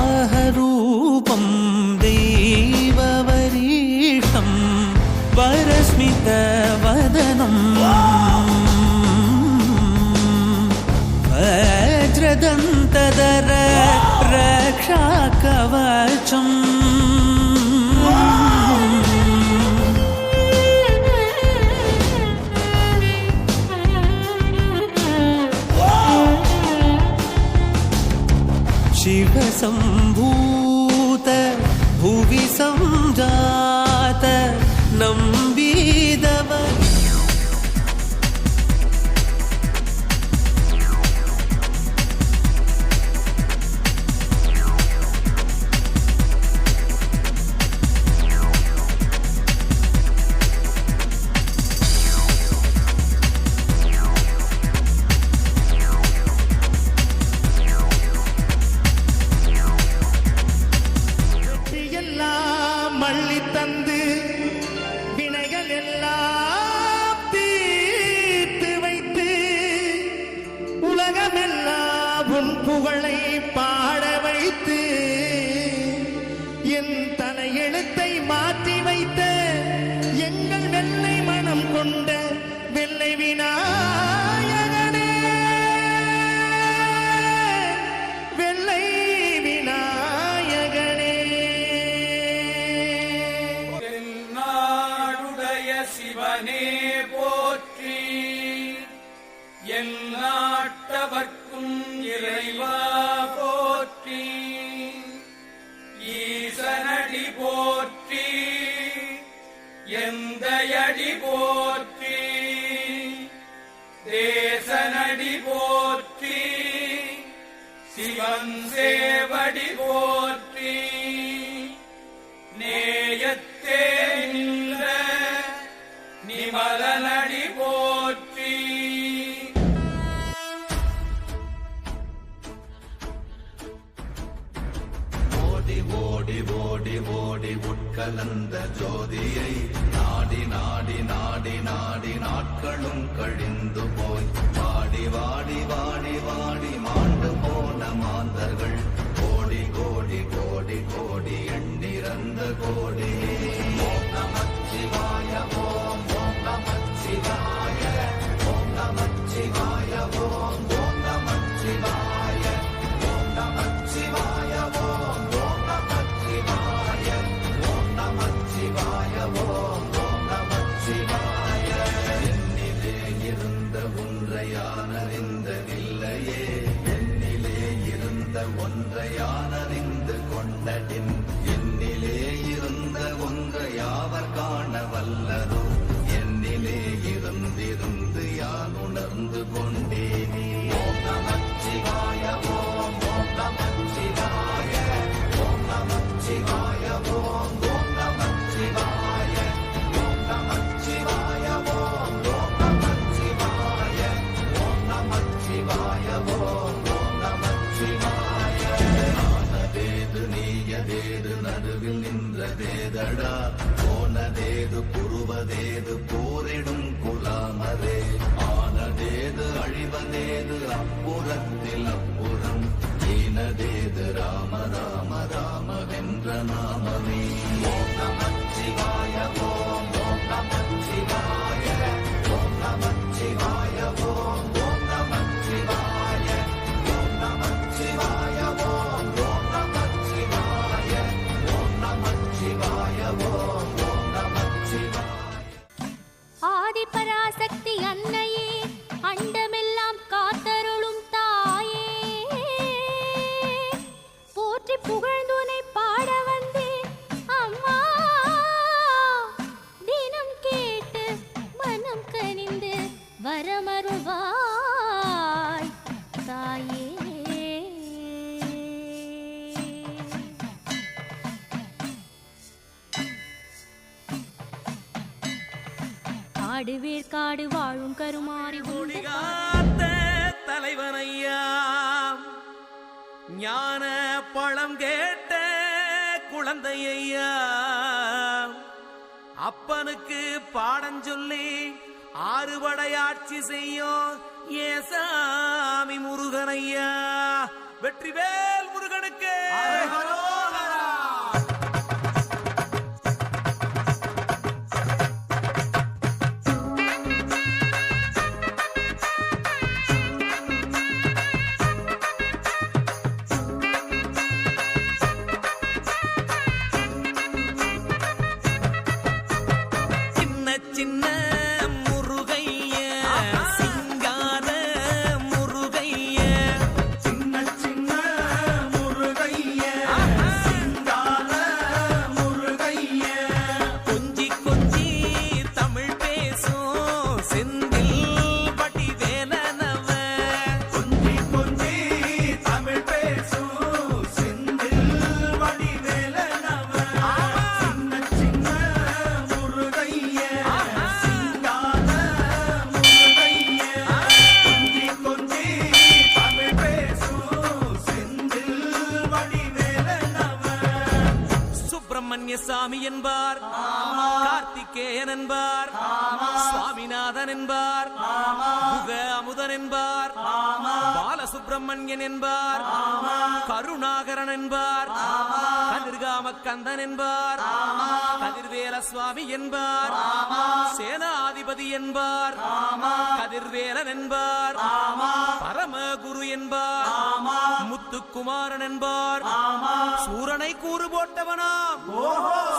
वराहरूपं देववरीशं वरस्मितवदनं वज्रदन्तधर रक्षाकवचम् शिवसम्भूत भुवि संजात नम्बीदव மள்ளி தந்து வினைகள் எல்லாம் தீர்த்து வைத்து உலகமெல்லாம் உன் புகழை பாட வைத்து என் தலையெழுத்தை மாற்றி வைத்த எங்கள் வெள்ளை மனம் கொண்ட வெள்ளை விநாயகனே வெள்ளை சிவனே போற்றி எல்லாட்டவர்க்கும் இறைவா போற்றி ஈசனடி போற்றி எந்தையடி போற்றி தேசனடி போற்றி சிவன் சேவடி போற்றி நேயத்தே நின்ற நிமலனடி போற்றி ஓடி ஓடி ஓடி ஓடி உட்கலந்த ஜோதியை நாடி நாடி நாடி நாடி நாட்களும் கழிந்து போய் வாடி வாடி வாடி வாடி மாண்டு போன மாந்தர்கள் கோடி கோடி கோடி கோடி எண்ணிறந்த கோடி ஓம் நமச்சிவாய ஓம் ஓம் நமச்சிவாய ஓம் நமச்சிவாய ஓம் ஓம் நமச்சிவாய ஓம் நமச்சிவாய ஓம் ஓம் நமச்சிவாய ஓம் நமச்சிவாய ஓம் ஓம் நமச்சிவாய என்னிலே இருந்த ஒன்றையானறிந்ததில்லையே என்னிலே இருந்த ஒன்றையானறிந்து கொண்டடின் என்னிலே இருந்த ஒன்றை யாவர் காண வல்லதோ என்னிலே இருந்திருந்து யான் உணர்ந்து கொண்டேனே ஓம் நமச்சிவாய ஓம் ஓம் நமச்சிவாய ஓம் நமச்சிவாய ஓம் ஓம் நமச்சிவாய ஓம் நமச்சிவாய ஓம் ஓம் நமச்சிவாய ஓம் நமச்சிவாய ஓம் ஓம் நமச்சிவாய ஆனதேது நீயதேது நடுவில் நின்றதேதடா போனதேது புருவதேது போரிடும் குலாமரே ஆனதேது அழிவதேது அப்புறத்தில் அப்புறம் ஈனதேது ராம ராம ராம வென்ற நாமமே ஓம் நமச்சிவாய ஓம் ஓம் நமச்சிவாய ஓம் நமச்சிவாய ஓம் ஓம் நமச்சிவாய ஓம் நமச்சிவாய ஓம் ஓம் நமச்சிவாய ஓம் நமச்சிவாய ஓம் ஓம் நமச்சிவாய ஆதிபராசக்தி அன்னையே அண்டமெல்லாம் காத்தருளும் தாயே போற்றி புகழ்ந்துனை பாட வந்தேன் அம்மா தினம் கேட்டு மனம் கனிந்து வரமருள்வாய் தாயே காடுவேர் காடு வாழும் கருமாறி காத்த தலைவனையா ஞான பழம் கேட்ட குழந்தையா அப்பனுக்கு பாடம் சொல்லி ஆறுபடையாட்சி செய்யும் ஏசாமி முருகனையா வெற்றிவேல் முருகனுக்கு சாமி என்பார், கார்த்திகேயன் என்பார், சுவாமிநாதன் என்பார், முக அமுதன் என்பார், பாலசுப்பிரமணியன் என்பார், கருணாகரன் என்பார், கதிர்காம கந்தன் என்பார், கதிர்வேல சுவாமி என்பார், சேனாதிபதி என்பார், கதிர்வேலன் என்பார், பரமகுரு என்பார், முத்துக்குமாரன் என்பார், சூரனை கூறு போட்டவனாம்,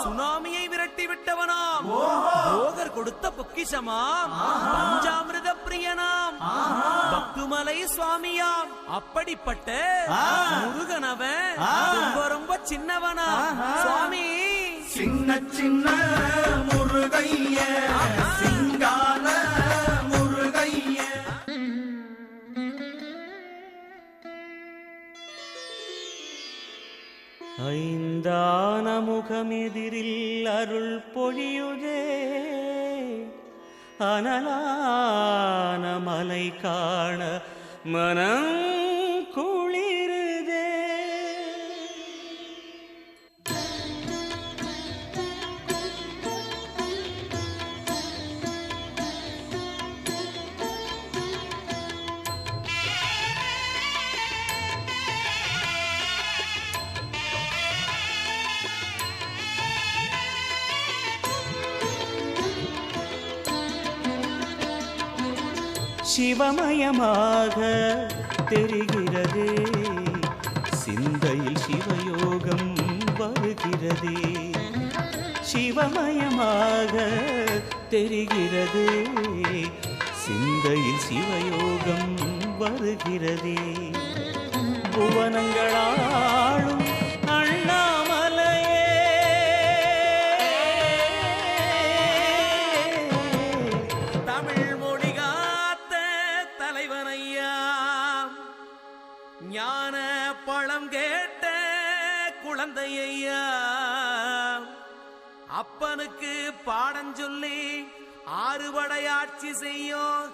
சுனாமியை விரட்டி விட்டவனாம், போகர் கொடுத்த பொக்கிஷமாம், பஞ்சாமிர்த பிரியனாம், பக்துமலை சுவாமியாம். அப்படிப்பட்ட முருகனவன் ரொம்ப ரொம்ப சின்னவனா சுவாமி. சின்ன சின்ன முருகைய சிங்கார முருகைய. ஐந்தான முகமெதிரில் அருள் பொழியுதே, அனலான மலை காண மனம் குளிருதே. சிவமயமாக தெரிகிறதே, சிந்தையில் சிவயோகம் வருகிறதே. சிவமயமாக தெரிகிறதே, சிந்தையில் சிவயோகம் வருகிறதே. புவனங்களாளும் அண்ணாமலையே, தமிழ் மொழி காத்த தலைவனையா, ஞான பழம் கேட்ட குழந்தையா, அப்பனுக்கு பாடம் சொல்லி ஆறுபடையாட்சி செய்யும்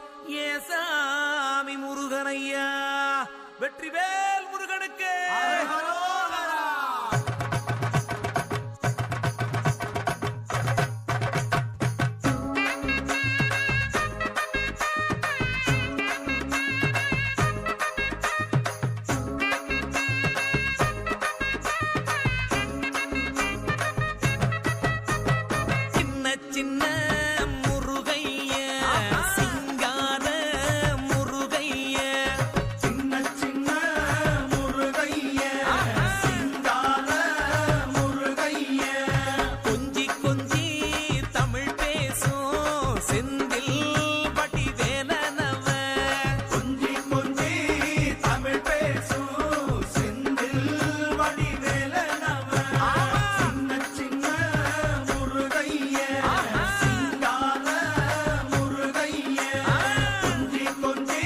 ஏசாமி முருகனையா. வெற்றிவேல் முருகனுக்கு. சின்ன முருகைய சிங்கார முருகைய, சின்ன சின்ன முருகைய சிங்கார முருகைய. கொஞ்சி கொஞ்சி தமிழ் பேசும் செந்தில் வடிவேலனவ, கொஞ்சி கொஞ்சி தமிழ் பேசும் செந்தில் வடிவேலனவ. சின்ன சின்ன முருகைய சிங்கார முருகைய. கொஞ்சி கொஞ்சி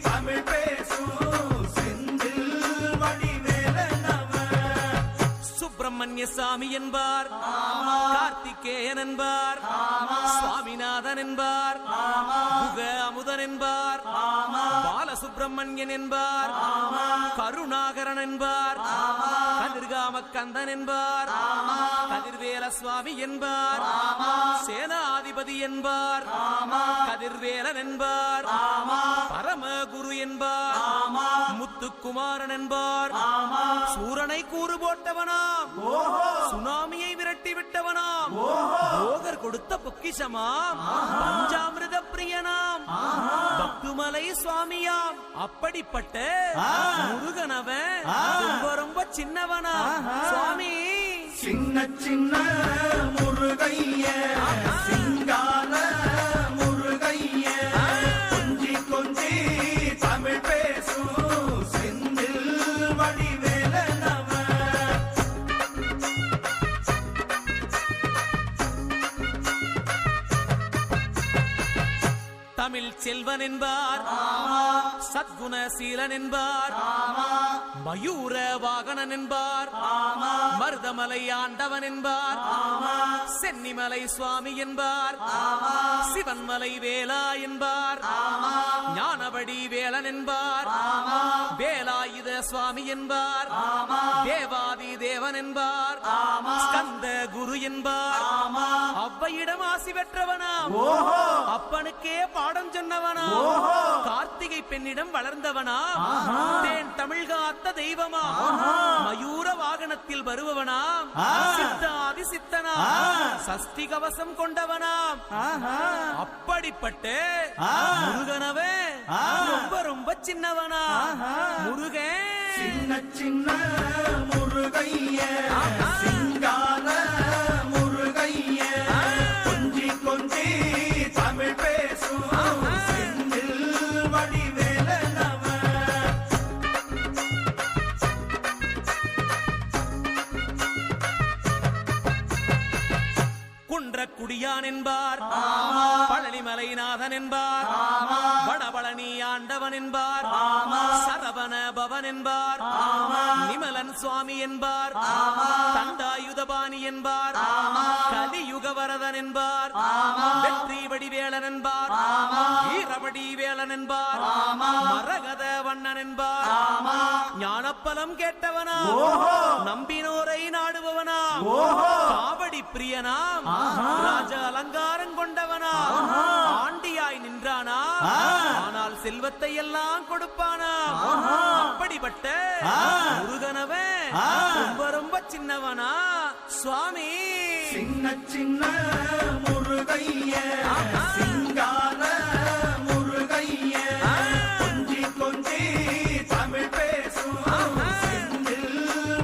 தமிழ் பேசும் செந்தில் வடிவேலனவ. சுப்பிரமணிய சாமி என்பார், கார்த்திகேயன் என்பார், சுவாமிநாதன் என்பார், முக அமுதன் என்பார், பாலசுப்பிரமணியன் என்பார், கருணாகரன் என்பார், கதிர்காம கந்தன் என்பார், கதிர்வேல சுவாமி என்பார், சேனாதிபதி என்பார், கதிர்வேலன் என்பார், பரமகுரு என்பார், முத்துக்குமாரன் என்பார். சூரனை கூறு போட்டவனாம், சுனாமியை விரட்டி விட்டவனாம், போகர் கொடுத்த பொக்கிஷமாம், பஞ்சாமிர்த பிரியனாம், பக்துமலை சுவாமியாம். அப்படிப்பட்ட முருகனவன் ரொம்ப ரொம்ப சின்னவனா சுவாமி. சின்ன சின்ன முருகைய சிங்கார முருகைய கொஞ்சி கொஞ்சி தமிழ் பேசும் செந்தில் வடிவேலனவ. தமிழ் செல்வன் என்பார், சத்குணசீலன் என்பார், மயூர வாகனன் என்பார், மருதமலை ஆண்டவன் என்பார், சென்னிமலை சுவாமி என்பார், சிவன்மலை வேலா என்பார், ஞானபடி வேலன் என்பார், வேலாயுத சுவாமி என்பார், தேவாதி தேவன் என்பார், ஸ்கந்த குரு என்பார், அவ்வையிடம் ஆசி பெற்றவனாம், அப்பனுக்கே பாடம் சொன்னவனா, கார்த்திகை பெண்ணிடம் வளர்ந்தவனா, தேன் தமிழ் காத்த தெய்வமா, மயூர வாகனத்தில் வருபவனாம், சித்தாதி சித்தனா, சஷ்டி கவசம் கொண்டவனாம். அப்படிப்பட்ட முருகனவே ரொம்ப ரொம்ப சின்னவனா முருகன். சின்ன சின்ன முருகைய சிங்கார முருகைய கொஞ்சி கொஞ்சி தமிழ் பேசும் செந்தில் வடிவேலனவ. குன்றக்குடியான் என்பார், பழனிமலைநாதன் என்பார், வடபழனி ஆண்டவன் என்பார், சரவண பவன் என்பார், நிமலன் சுவாமி என்பார், தண்டாயுதபாணி என்பார், கலியுக வரதன் என்பார், வெற்றி வடிவேலன் என்பார், வீரவடி வேலன் என்பார், மரகத வண்ணன் என்பார், ஞானப்பலம் கேட்டவனா, நம்பினோரை நாடுபவனா, காவடி பிரியனாம், ராஜ அலங்காரம் கொண்டவனா, ஆண்டியாய் நின்றானா, ஆனால் செல்வத்தை எல்லாம் கொடுப்பானா. அப்படிப்பட்ட முருகனவன் ரொம்ப ரொம்ப சின்னவனா சுவாமி. சின்ன சின்ன முருகைய சிங்கார முருகைய கொஞ்சி கொஞ்சி தமிழ் பேசும் செந்தில்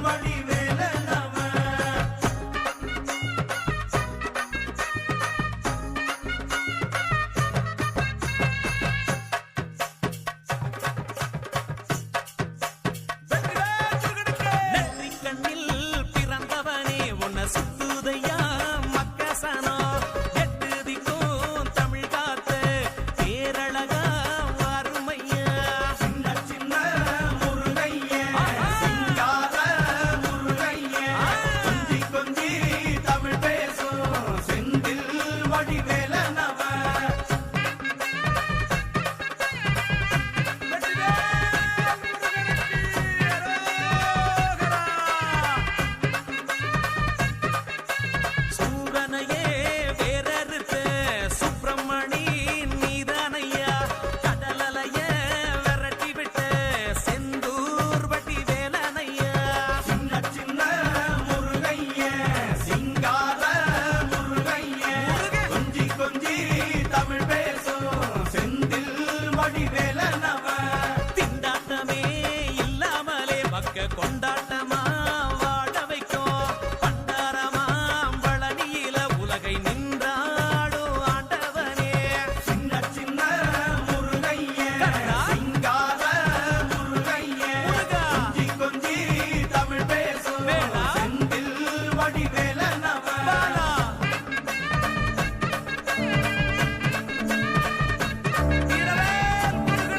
வடிவேலனவ. நெற்றி கண்ணில் பிறந்தவனே உன்னை சுத்துதையா மக்கசனோ, எட்டு திக்கும் தமிழ் காத்த பேரழகா வறுமையா. சின்ன சின்ன முருகைய சிங்கார முருகைய கொஞ்சி கொஞ்சி தமிழ் பேசும் செந்தில் வடிவேலனவ. சூரனையே வேறறுத்த சுப்பிரமணி நீதானையா, கடலலைய விரட்டி விட்ட செந்தூர் வட்டி வேலனையா. சின்ன சின்ன முருகைய சிங்கார முருகைய கொஞ்சி கொஞ்சி தமிழ் பேசும் செந்தில் வடிவேலனவ. திண்டாட்டமே இல்லாமலே பக்க கொண்டாட்டமா வாழ வைக்கும், பண்டாரமாம் பழனியில உலகை நின்றாடும் ஆண்டவனே. சின்ன சின்ன முருகைய சிங்கார முருகைய முருகா. கொஞ்சி கொஞ்சி தமிழ் பேசும் வேலா. செந்தில் வடிவேலனவ. பாலா. வீரவேல் முருகா.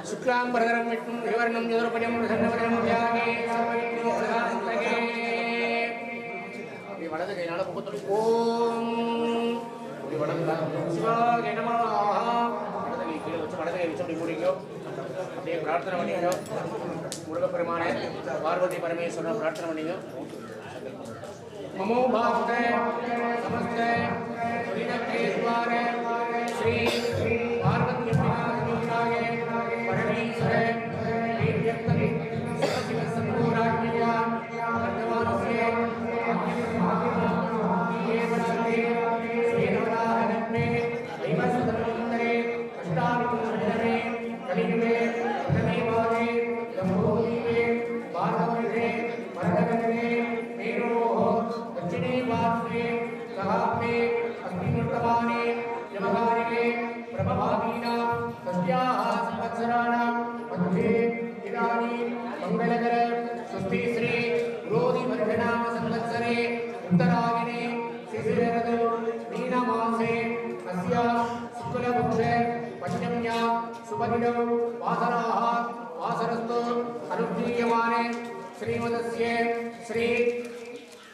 शुक्लांबरधरं विष्णुं विवर्णं चतुर्भुजं प्रसन्नवदनं ध्याये सर्वविघ्नोपशान्तये இப்படி வலது கையினால முகத்தோடு ஓம் இப்படி வலது சிவாய நமः வலது கை கீழே வச்சு வலது கை வச்சு அப்படி மூடிக்கோ அப்படியே பிரார்த்தனை பண்ணிக்கோ முருகப்பெருமானே பார்வதி பரமேஸ்வரன் பிரார்த்தனை பண்ணிக்கோ ममो भावते समस्ते श्रीनक्षे द्वारे श्री पार्वती विनाशनाय परमेश्वरे देव्यक्तं शिव संपूर्णाज्ञया वर्तमानस्य ये वचने श्रीनवराहनमे दैवसुतमंतरे अष्टाविंशतितमे कलियुगे प्रथमे वारे जम्बूद्वीपे भारतवर्षे भरतखण्डे दक्षिणे वार्ष्णे सहाब्दे अस्मिन् वर्तमाने यमकारिके प्रभवादीनां तस्याः संवत्सराणां मध्ये इदानीं मङ्गलकर स्वस्ति श्री क्रोधिवर्षनाम संवत्सरे उत्तरायणे शिशिरऋतौ मीनमासे अस्या शुक्लपक्षे पञ्चम्यां शुभदिनौ वासराः वासरस्तु अनुष्ठीयमाने श्रीमदस्य श्री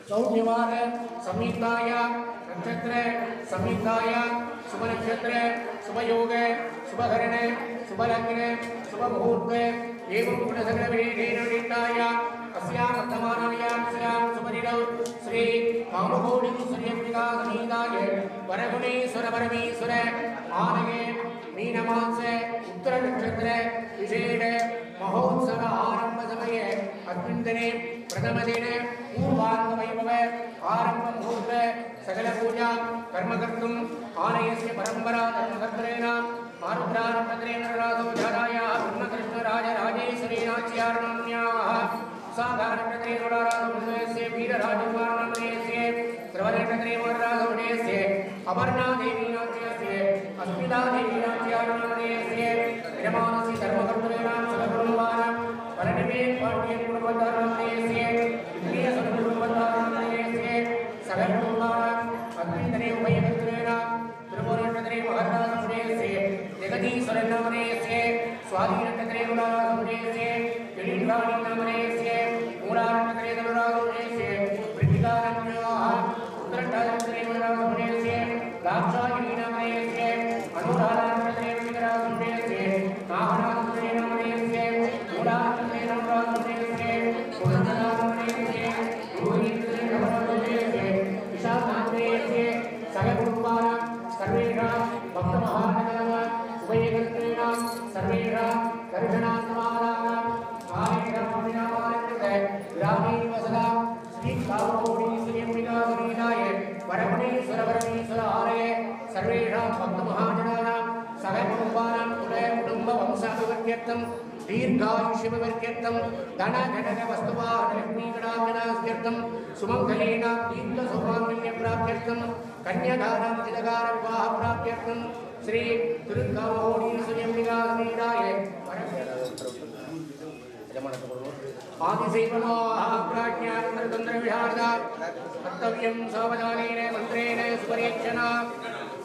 सौम्यवार संहिताय नक्षत्र संहिताय शुभ नक्षत्र शुभ योग शुभ हरण शुभ लग्न शुभ मुहूर्त एवं गुणसकल विशेषेण निष्ठाय अस्यां वर्तमानायां शुभदिनौ श्री कामकोटि सूर्यंबिका संहिताय वरगुणेश्वर परमेश्वर आनये मीनमास उत्तर नक्षत्र विशेष महोत्सव आरंभ समये अस्मिन् दिने प्रथम दिने पूर्वांग वैभव आरंभ मुहूर्त सकल पूजा कर्म कर्तुम् आलयस्य परंपरा धर्मकर्तरेण आरुद्रानपत्रेण रासो जातायाः ब्रह्मकृष्ण राजराजेश्वरीनाच्यार्णाम्याः साधारणपत्रेण रासोस्य वीरराजकुमारनामधेयस्य श्रवणपत्रेण अपर्णादेवीनाच्यस्य अस्मितादेवीनाच्यार्णामधेयस्य विरमानस्य धर्मकर्तरेण सकलकुटुम्बानां परनिवे पाठ्यं कुटुम्बधारणामधेयस्य विद्यासकुटुम्बधारणामधेयस्य सकलकुटुम्बानां अग्नितरे उभयकर्तरेण त्रिपुरनटरे महाराजसमधेयस्य जगदीश्वरनामधेयस्य स्वाधीनटरे गुणासमधेयस्य किरीटानामधेयस्य मूलानटरे गुणासमधेयस्य वृद्धिकानाम्याः उत्तरटानटरे गुणासमधेयस्य लाक्षायिनीनामधेयस्य अनुराधानटरे गुणासमधेयस्य नाहनानटरे नामधेयस्य मूलानटरे गुणासमधेयस्य पुरन्दरानटरे रोहिणीनटरे नामधेयस्य विशाखानटरे सकलकुटुम्बानां सर्वेषां भक्तमहानगराणां उभयकर्तॄणां सर्वेषां दर्शनार्थमानानां कार्यक्रमाणामानन्दे ग्रामीणवसदां श्रीकामकोटीश्वरीम्बिकासमेताय वरगुणेश्वर परमेश्वर आलये सर्वेषां भक्तमहाजनानां सकलकुटुम्बानां कुटुम्बवंशाभिवृद्ध्यर्थं दीर्घायुष्यभिवृद्ध्यर्थं धनघटकवस्तुवाहनलक्ष्मीगणागणास्त्यर्थं सुमङ्गलेन दीर्घसौभाग्यप्राप्त्यर्थं कन्यादानं चिरकालविवाहप्राप्त्यर्थं श्री तिरुकामकोटीश्वरीम्बिकासमेताय आदिशैवलोहाग्राज्ञानतन्त्रविहारदा कर्तव्यं सावधानेन मन्त्रेण सुपरीक्षणा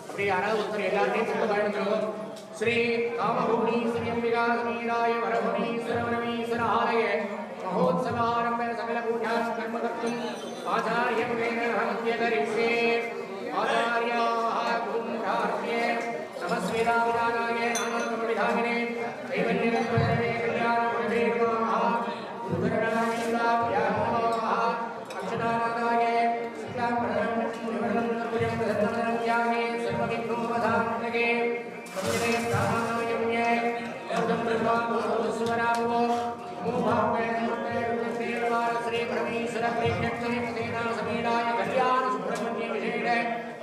அப்படி யாராவது ஒருத்தர் எல்லாத்தையும் சொல்ல பயன்படுத்தும் ஸ்ரீ காமகோணீஸ்வரியம்பிகாசமீராய வரகுணீஸ்வரவர आचार्यमुखेन हन्त्यतरिष्ये आचार्याः गुरुं प्रार्थ्ये नमस्वेदाविदानाय नानाविधागिने दैवन्यगत्वदने कल्याणगुणवे नमः गुरुकरुणाशीलाभ्यां नमः अक्षदानाय शुक्लाम्बरं प्रसन्नं ज्ञाने सर्वविघ्नोपधानके वन्दे प्राणायाम्ये योगं ब्रह्माभूतस्वराभो मोहावे श्री परमेश्वर प्रेक्षणेन समीराय कल्याण सुब्रह्मण्य विशेष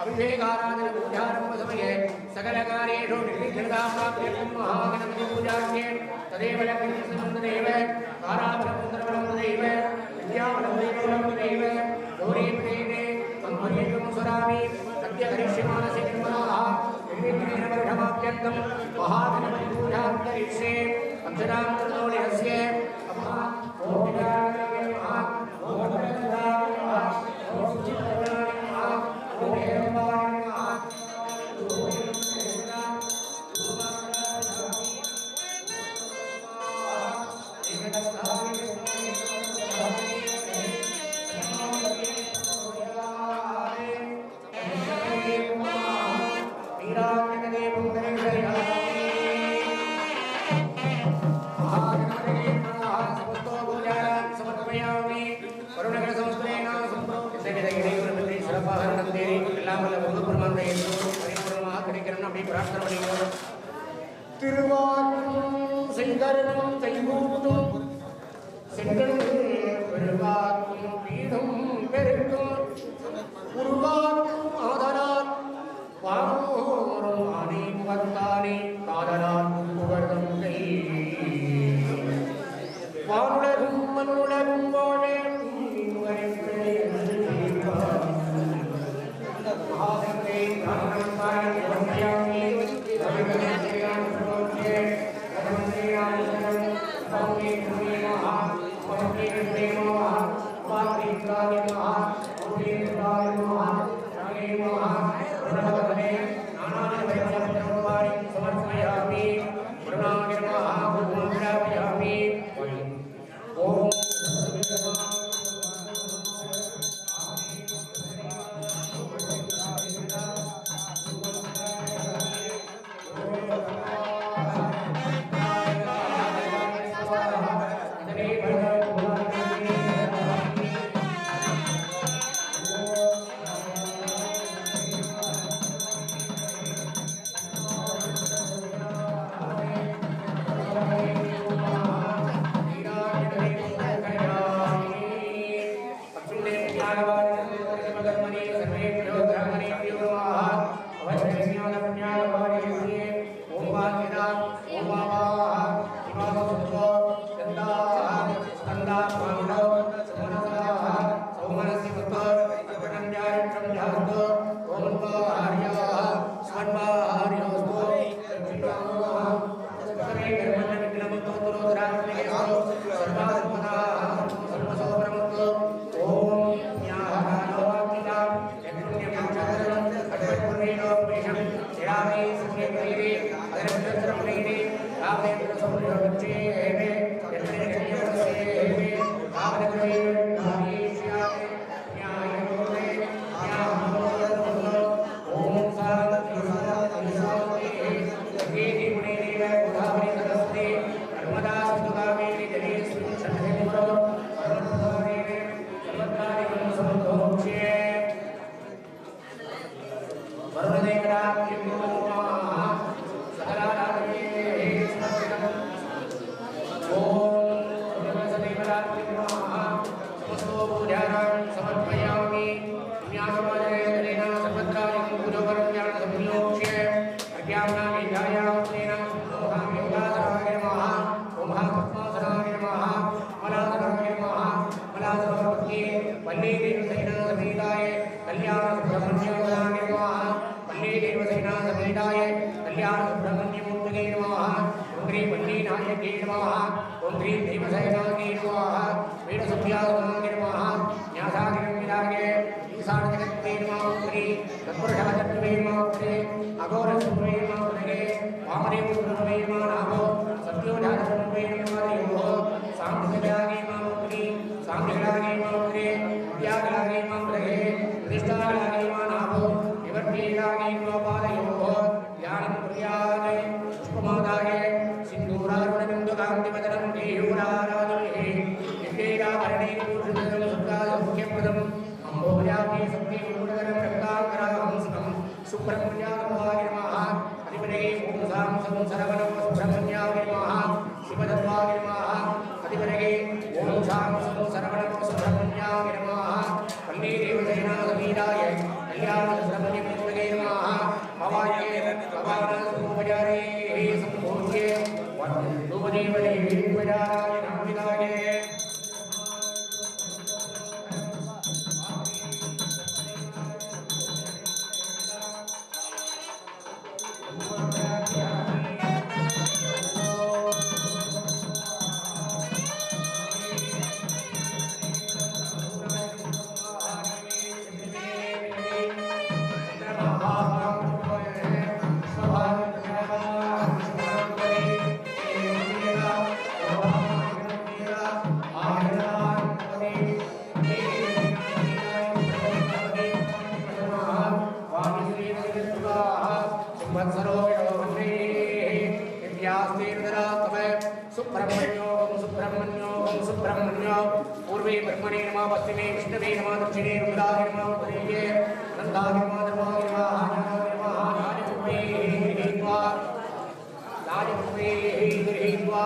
अभिषेकाराधन पूजारंभ समये सकल कार्येषु निर्विघ्नताप्राप्त्यर्थं महागणपति पूजार्थे तदेव लक्ष्मीसंबन्धदेव ताराबलमन्त्रबलमन्त्रदेव विद्याबलमन्त्रदेव गौरीपदेवे मन्त्रेकं स्वरामि सत्य करिष्यमानस्य निर्मलाः निर्विघ्नेन वर्षमाप्त्यर्थं महागणपति पूजान्तरिक्षे अक्षरान्तर्दोषस्य திருவாக்கும் செங்கரும் செய்கூட்டும் செங்கல் பெருவாக்கும் வீடும் பெருக்கும் உருவாக்கும் ஆதலால் வானோரும் ஆணை முகத்தானே காதலால் புகழும் கை வானுலகும் மண்ணுலகும் வாழே नीलादिवदनं देयूराराधने नित्यैराभरणे पूषितं सुखासौख्यप्रदम् अम्भोजाग्ने सत्यगुणधरं रक्ताकराहंसं सुब्रह्मण्याय नमः अधिपते ॐ सां संसरवणं सुब्रह्मण्याय नमः शिवदत्ताय नमः अधिपते ॐ सां संसरवणं सुब्रह्मण्याय नमः वन्दे देवसेनासमीराय कल्याण सुब्रह्मण्यमूर्तये नमः भवाये भवानसमुपचारे सम्भूत्ये वन्दुदेवने विद्वजाय नामिदाय पूर्वे ब्रह्मणे नमः पश्चिमे विष्णवे नमः दक्षिणे रुद्राय नमः उत्तरे अनन्ताय नमः धर्माय नमः आनन्दाय नमः राजपुत्रे गृहीत्वा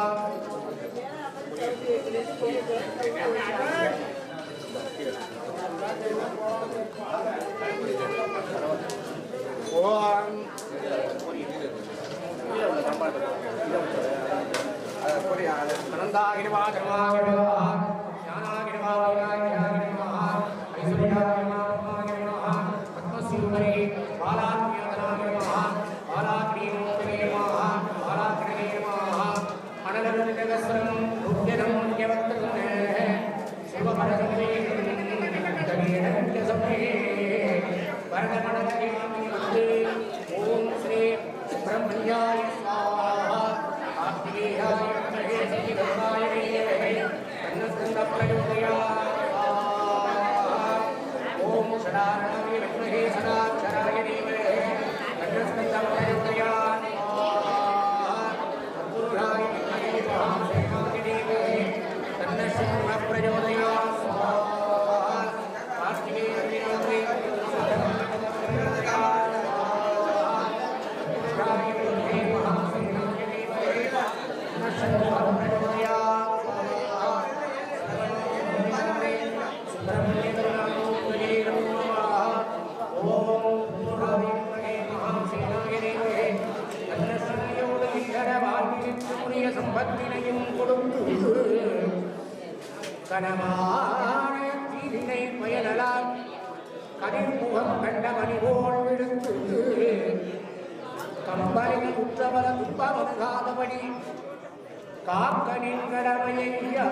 अनन्ताय नमः धर्माय नमः ज्ञानाय नमः वैराग्याय नमः ऐश्वर्याय नमः पद्मस्यूरे बालाज्ञानाय नमः बालाग्निमूर्तये नमः बालाग्नये नमः अनलनगस्रं रुद्यनं यवत्रं शिवपरसंगे तमेनन्यसमे वरदमणके ॐ श्री सुब्रह्मण्याय स्वाहा आत्मीयाय ओम शराणाय विद्महे सदाक्षराय धीमहि तन्नः प्रचोदयात् तत्पुरुषाय विद्महे महासेनाय धीमहि तन्नः प्रचोदयात् कार्तिकेयं சம்பத்தினையும் கொடுத்து கனமான தீவினை பயனலால் கதிர்முகம் கண்ட மணி போல் விடுத்து கம்பனை உற்றவர துன்பமகாதபடி காக்கனின் கடமையா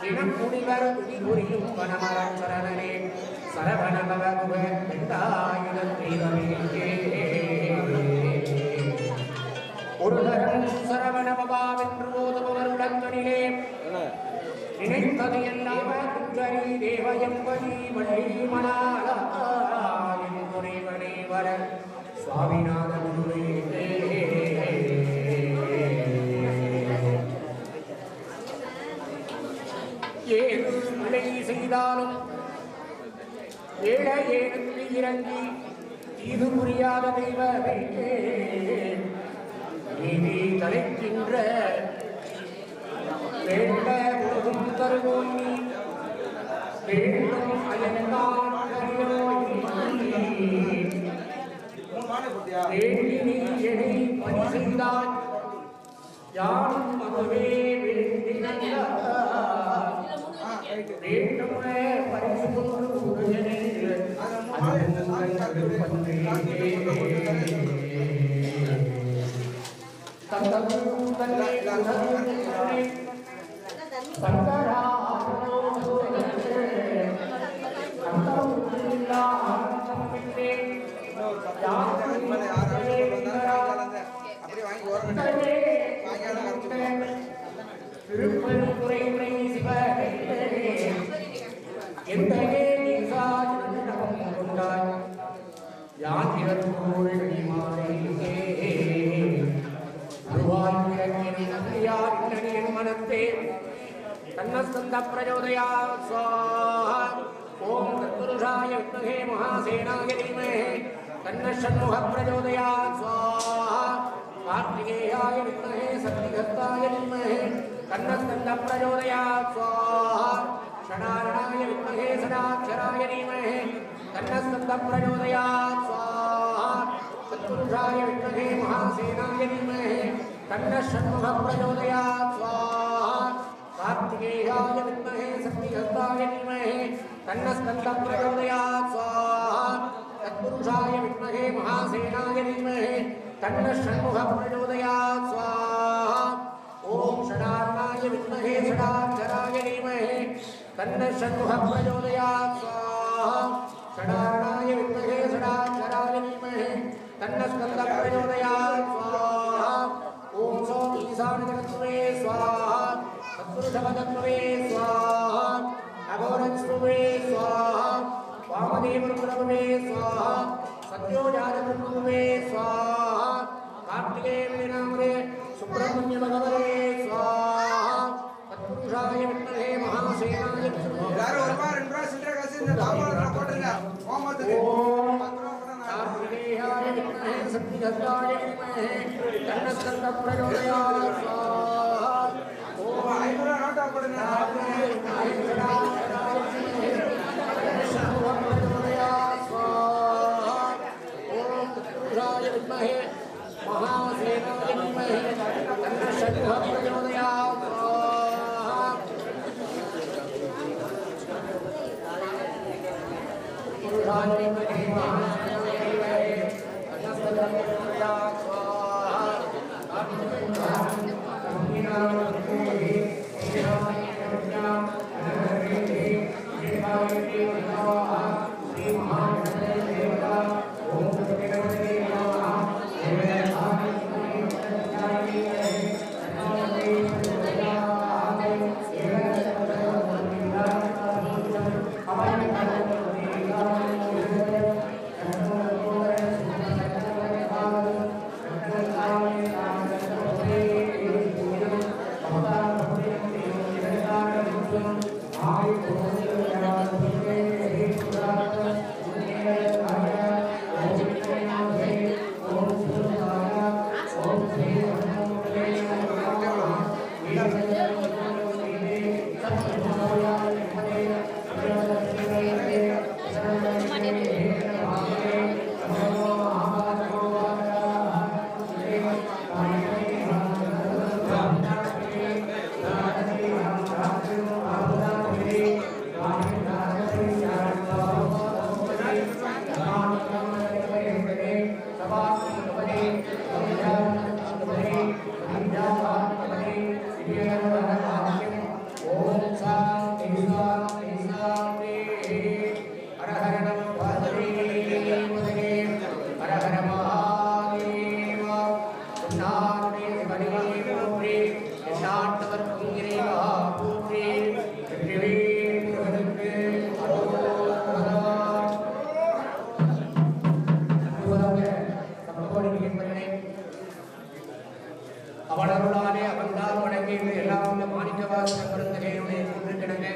தினம் முடிவர் துதி புரியும் வனமரம் சரணனே சரவண பகவ வெண்டாயுதம் தெய்வமே ஒரு தரம் சரவண பவாவென்று ஓதுபவருடன்களிலே நினைத்தது எல்லாம் குற்றறி தேவயம்பதி வள்ளி மணாலின் துணைவனே வர சுவாமிநாத குருவே ஏது பிழை செய்தாலும் ஏழையேனுக்கு இறங்கி இது புரியாத தெய்வமே நீதி தலைக்கின்ற வேண்ட உலகும் தருவோம் நீ வேண்டும் அயன்தான் வேண்டி நீ என்னை பணி செய்தால் யாரும் அதுவே வேண்டும் பரிசு கொண்டு திருப்பெருந்துறை சிவகை எந்தகே கொண்டாய் யாத்திரத்தோள் மாறே அருவாய் என் மனத்தே தன்னஸ்கந்த பிரச்சோதயாத் ஸ்வாஹா ஓம் தத்புருஷாய வித்மஹே மகாசேனாய தீமஹி தன்ன ஷண்முக பிரச்சோதயாத் ஸ்வாஹா கார்த்திகேயாய வித்மஹே சக்திஹஸ்தாய தீமஹி தன்ன ஸ்கந்த பிரச்சோதயாத் ஸ்வாஹா ஷடாரணாய வித்மஹே சடாக்ஷராய தீமஹி தன்ன ஸ்கந்த பிரச்சோதயாத் ஸ்வாஹா तत्पुरुषाय विद्महे महासेनाय धीमहि तन्नः षण्मुखः प्रचोदयात् स्वाहा कार्तिकेयाय विद्महे शक्तिहस्ताय धीमहि तन्नः स्कन्दः प्रचोदयात् स्वाहा तत्पुरुषाय विद्महे महासेनाय धीमहि तन्नः षण्मुखः प्रचोदयात् स्वाहा ॐ षडार्णाय विद्महे षडाक्षराय धीमहि तन्नः षण्मुखः प्रचोदयात् स्वाहा षडार्णाय विद्महे षडाक्षराय धीमहि तन्नस्कन्द प्रचोदयात् स्वाहा ॐ सौम ईशानजगत्वे स्वाहा तत्पुरुषपदत्वे स्वाहा अघोरस्वे स्वाहा वामदेवरुद्रवे स्वाहा सत्योजातरुद्रवे स्वाहा कार्तिकेयनामरे सुब्रह्मण्यभगवते स्वाहा तत्पुरुषाय विद्महे महासेनाय எல்லாரும் ஒரு பார் ரெண்டு ரூபா சில்லறை காசு இந்த தாம்பாளத்துல போட்டுருங்க ஓமத்துக்கு कार्तिकेयाय विद्महे शक्तिहस्ताय धीमहि तन्नः स्कन्दः प्रचोदयात् स्वाहा ஓ 500 ரூபா நோட்டா போடுங்க विद्महे महासेनाय धीमहि तन्नः षण्मुखः प्रचोदयात् स्वाहा पुरुषाय विद्महे महासेनाय धीमहि तन्नः षण्मुखः प्रचोदयात् அவனருளாலே அவன்தான் வணங்கி எல்லாம் உள்ள மாணிக்கவாச பெருந்தகையுடைய கூற்றுக்கிடங்க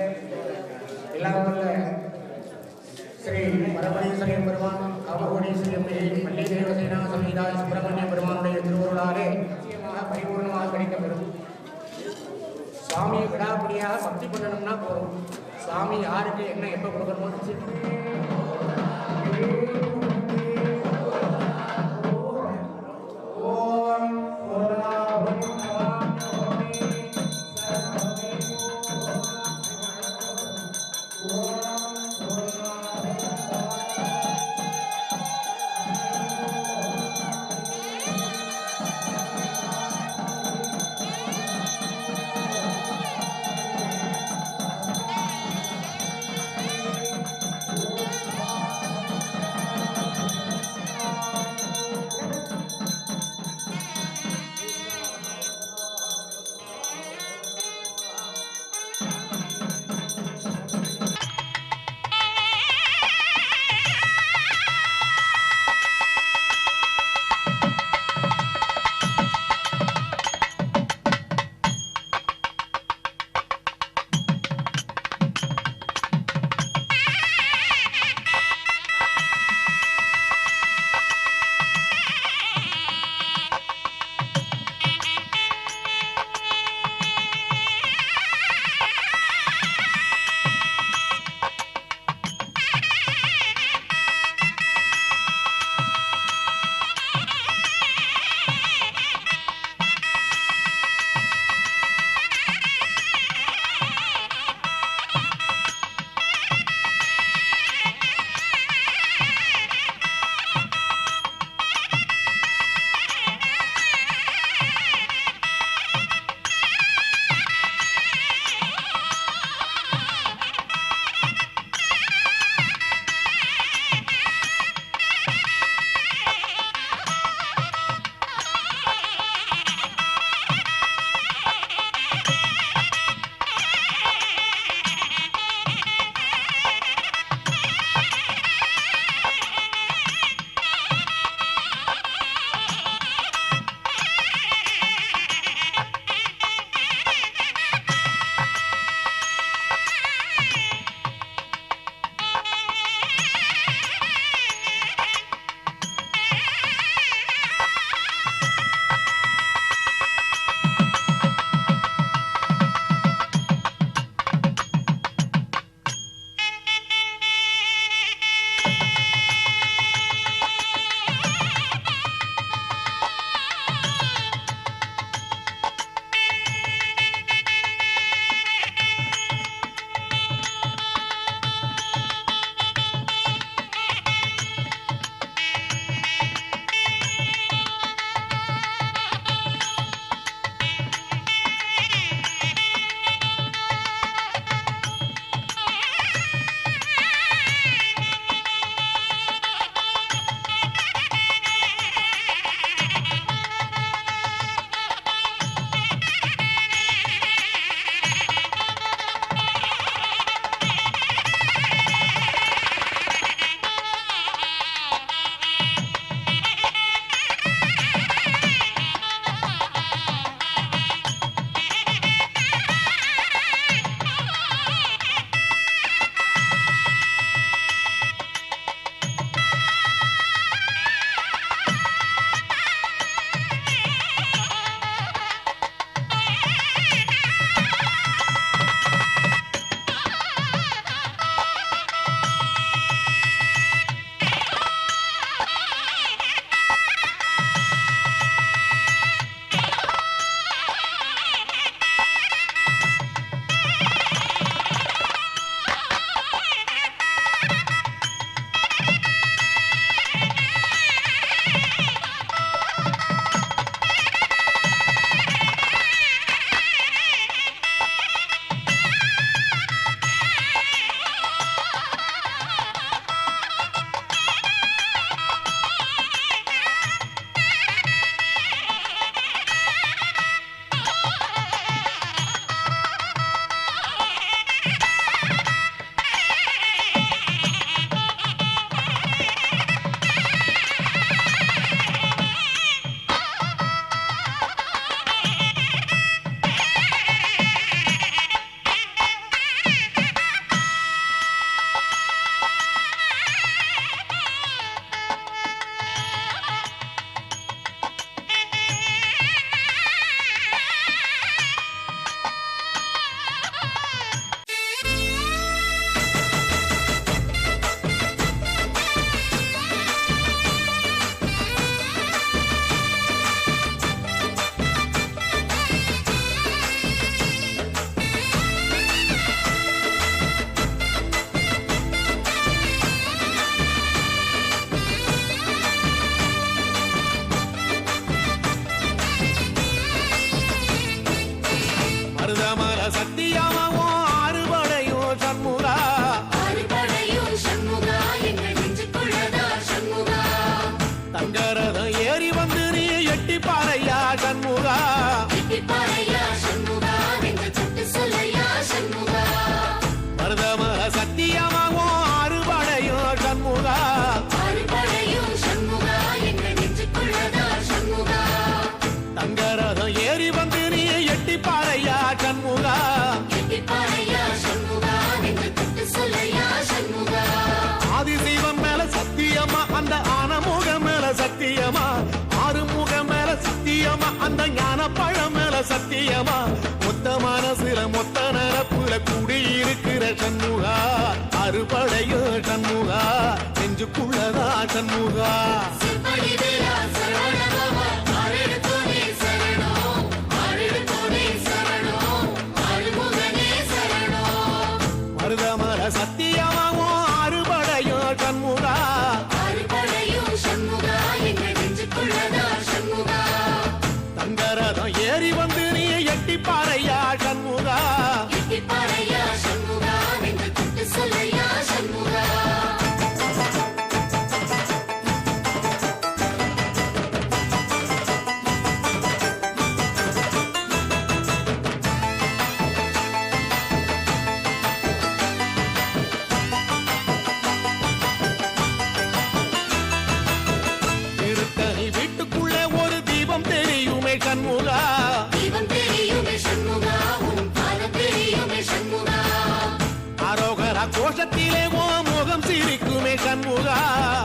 எல்லாம் உள்ள ஸ்ரீ பரமேஸ்வரன் பெருமான் காமகோடீஸ்வரி பள்ளி தேவசேனா சமீதா சுப்பிரமணிய பெருமானுடைய திருவுருளாலே நிச்சயமாக பரிபூர்ணமாக கிடைக்கப்பெறும். சுவாமியை விடாபடியாக பக்தி பண்ணணும்னா போதும். சுவாமி யாருக்கு என்ன எப்போ கொடுக்கணுமோ நிச்சயம் மருதமர சத்தியமாவும் ஆறுபடையும் சண்முகா அறுபடையும் சண்முகா எங்கள் நெஞ்சுக்குள்ளதா சண்முகா தங்கரதம் ஏறி வந்து நீ எட்டி பாறையா சண்முகா எட்டிப்பாறையா சண்முகா நெஞ்சு தொட்டு சொல்லையா சண்முகா மருதமர சத்தியமாவும் ஆறுபடையும் சண்முகா அறுபடையும் சண்முகா எங்கள் நெஞ்சுக்குள்ளதா சண்முகா தங்கரதம் ஏறி வந்து நீ எட்டி பாறையா சண்முகா எட்டிப்பாறையா சண்முகா நெஞ்சு தொட்டு சொல்லையா சண்முகா ஆதிசைவம் மேல சத்தியமா அந்த ஆனமுகம் மேல சத்தியமா ஆறுமுகம் மேல சத்தியமா அந்த ஞான பழம் மேல சத்தியமா மொத்த மனசுல மொத்த நரப்புல குடியிருக்கிற சண்முகா அறுபடையோ சண்முகா நெஞ்சுக்குள்ளதா சண்முகா சிற்படி வீரா சரவணபவா ஆறெடுத்தோனே சரணம் ஆறெடுத்தோனே சரணம் ஆறுமுகனே சரணம் மருதமர சத்தியமாவும் அறுபடையோ சண்முகா அறுபடையும் சண்முகா எங்கள் நெஞ்சுக்குள்ளதா சண்முகா தங்கரதம் ஏறி வந்து நீ எட்டி பாறையா சண்முகா எட்டிப்பாறையா சண்முகா நெஞ்சு தொட்டு சொல்லையா சண்முகா திருத்தணி வீட்டுக்குள்ளே ஒரு தீபம் தெரியுமே சண்முகா தீபம் தெரியுமே சண்முகா உன் பாதம் தெரியுமே சண்முகா அரோகரா கோஷத்திலே ஓ முகம் சிரிக்குமே சண்முகா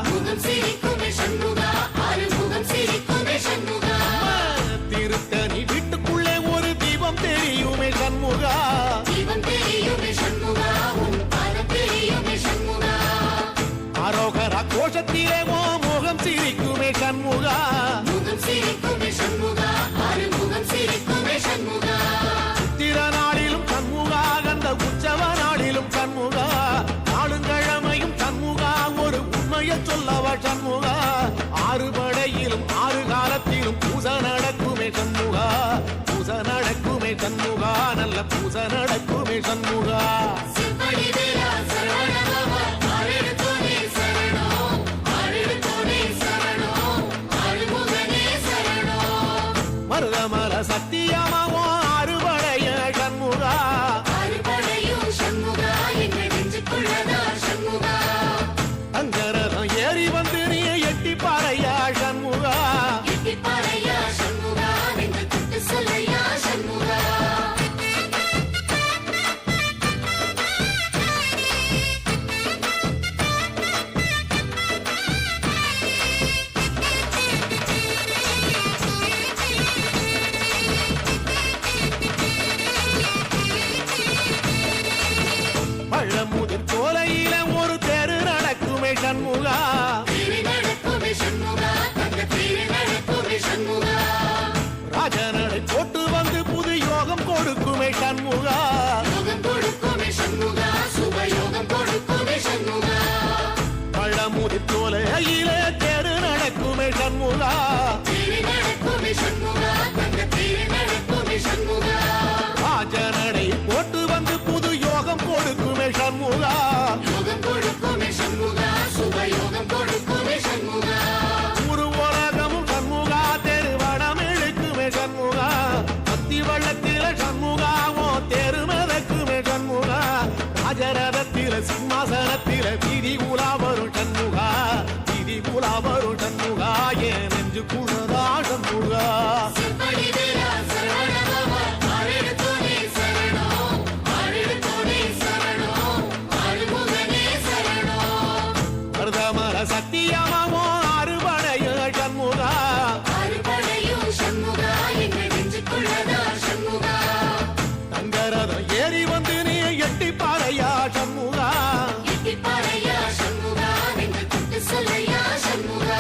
முகம் சிரிக்குமே சண்முகா ஆறுமுகம் சிரிக்குமே சண்முகா திருத்தணி வீட்டுக்குள்ளே ஒரு தீபம் தெரியுமே சண்முகா தீபம் தெரியுமே சண்முகா உன் பாதம் தெரியுமே சண்முகா அரோகரா கோஷத்திலே ஓ முகம் சிரிக்குமே சண்முகா முகம் சிரிக்குமே சண்முகா ஆறுமுகம் சிரிக்குமே சண்முகா சித்திர நாளிலும் சண்முகா கந்த உற்சவ நாளிலும் சண்முகா நாளுங்கிழமையும் சண்முகா ஒரு உண்மையை சொல்லவா சண்முகா ஆறுபடையிலும் ஆறு காலத்திலும் பூச நடக்குமே சண்முகா பூச நடக்குமே சண்முகா நல்ல பூச நடக்குமே சண்முகா சிற்படி வீரா சரவணபவா ஆறெடுத்தோனே சரணம் ஆறெடுத்தோனே சரணம் ஆறுமுகனே சரணம் மருதமர சத்தியமாவோ அறுபடைய சண்முகா அறுபடையும் சண்முகா எங்கள் நெஞ்சுக்குள்ளதா சண்முகா அங்கரதம் ஏறி வந்து நீ எட்டி பாறையா சண்முகா எட்டிப்பாறையா சண்முகா நெஞ்சு தொட்டு சொல்லையா சண்முகா பழமுதிர் கோலையில ஒரு தெரு நடக்குமே சண்முகா தேரி நடக்குமே சண்முகா தங்க தேரி நடக்குமே சண்முகா ராஜனடை போட்டு வந்து புது யோகம் கொடுக்குமே சண்முகா யோகம் கொடுக்குமே சண்முகா சுபயோகம் கொடுக்குமே சண்முகா பழமுதிர் கோலையில தெரு நடக்குமே சண்முகா தேரி நடக்குமே சண்முகா தங்க தேரி நடக்குமே சண்முகா ராஜனடை போட்டு வந்து புது யோகம் கொடுக்குமே சண்முகா யோகம் கொடுக்குமே சண்முகா சுபயோகம் கொடுக்குமே சண்முகா ஒரு உலகமும் சண்முகா தெருவடம் இழுக்குமே சண்முகா அத்தி வள்ளத்தில சண்முகாவோ தெரு மிதக்குமே சண்முகா ராஜரதத்தில சிம்மாசனத்தில வீதி உலா வரும் சண்முகா வீதி உலா வரும் சண்முகா என் நெஞ்சு குணதா சண்முகா சிற்படி வீரா சரவணபவா ஆறெடுத்தோனே சரணம் ஆறெடுத்தோனே சரணம் ஆறுமுகனே சரணம் மருதமர சத்தியமாவோ அறுபடைய சண்முகா அறுபடையும் சண்முகா எங்கள் நெஞ்சுக்குள்ளதா சண்முகா தங்கரதம் ஏறி வந்து நீ எட்டி பாறையா சண்முகா எட்டிப்பாறையா சண்முகா நெஞ்சு தொட்டு சொல்லையா சண்முகா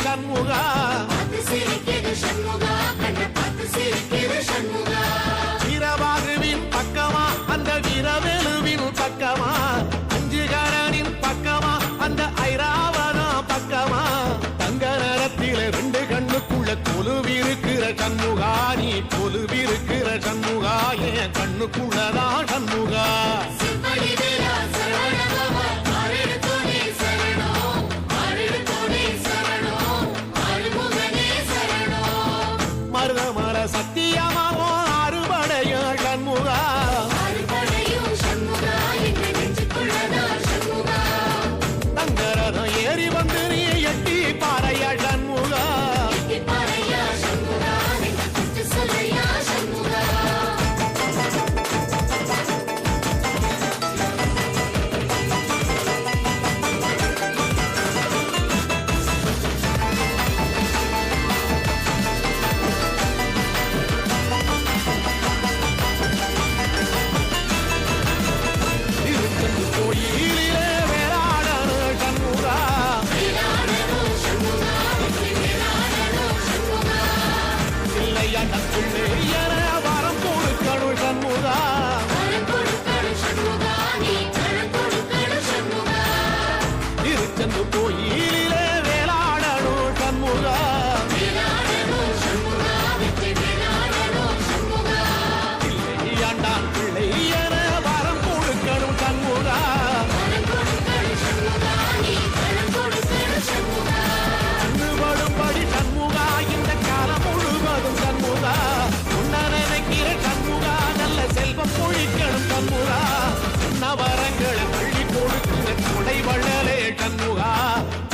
சண்முகா பார்த்து சிரிக்குது சண்முகா கண்ணை பார்த்து சிரிக்குது சண்முகா வீரபாகுவின் பக்கமா அந்த வீரவேலுவின் பக்கமா அஞ்சுகாரனின் பக்கமா அந்த ஐராவதம் பக்கமா தங்க நேரத்தில ரெண்டு கண்ணுக்குள்ள கொலுவிருக்கிற சண்முகா நீ கொலுவிருக்கிற சண்முகா என் கண்ணுக்குள்ளதான் சண்முகா சிப்படி வேலா சரவணபவா ஆரெடுத்தோனே சரணம் ஆரெடுத்தோனே சரணம் ஆறுமுகனே சரணம் மருதமர சத்தியமாவோ அறுபடைய சண்முகா ஆறுபடையும் சண்முகா எங்க நெஞ்சுக்குள்ளதா சண்முகா தங்கரதம் ஏறி வந்து நீ எட்டி பாறையா சண்முகா எட்டி பாறையா சண்முகா நெஞ்சு குத்து சொல்லையா சண்முகா திருச்செந்து கோயிலிலே வேளாடனு சண்முகா வேலாடணும் சண்முகா வெற்றி வேலாடணும் சண்முகா இல்லையாண்டக்குள்ளே என வரம் கொடுக்கணும் சண்முகா வரம் கொடுக்கணும் சண்முகா நீ வரம் கொடுக்கணும் சண்முகா திருச்செந்து கோயிலிலே வேளாடனு சண்முகா வேலாடணும் சண்முகா வெற்றி வேலாடணும் சண்முகா இல்லையாண்டான் பிள்ளை என வரம் கொடுக்கணும் சண்முகா வரம் கொடுக்கணும் சண்முகா நீ வரம் கொடுக்கணும் சண்முகா கண்ணுபடும்படி சண்முகா இந்த காலம் முழுவதும் சண்முகா உன்ன நினைக்கிற சண்முகா நல்ல செல்வம் பொழிக்கணும் சண்முகா நவரங்களை பள்ளி கொடுக்கிற கொடை வள்ளலே சண்முகா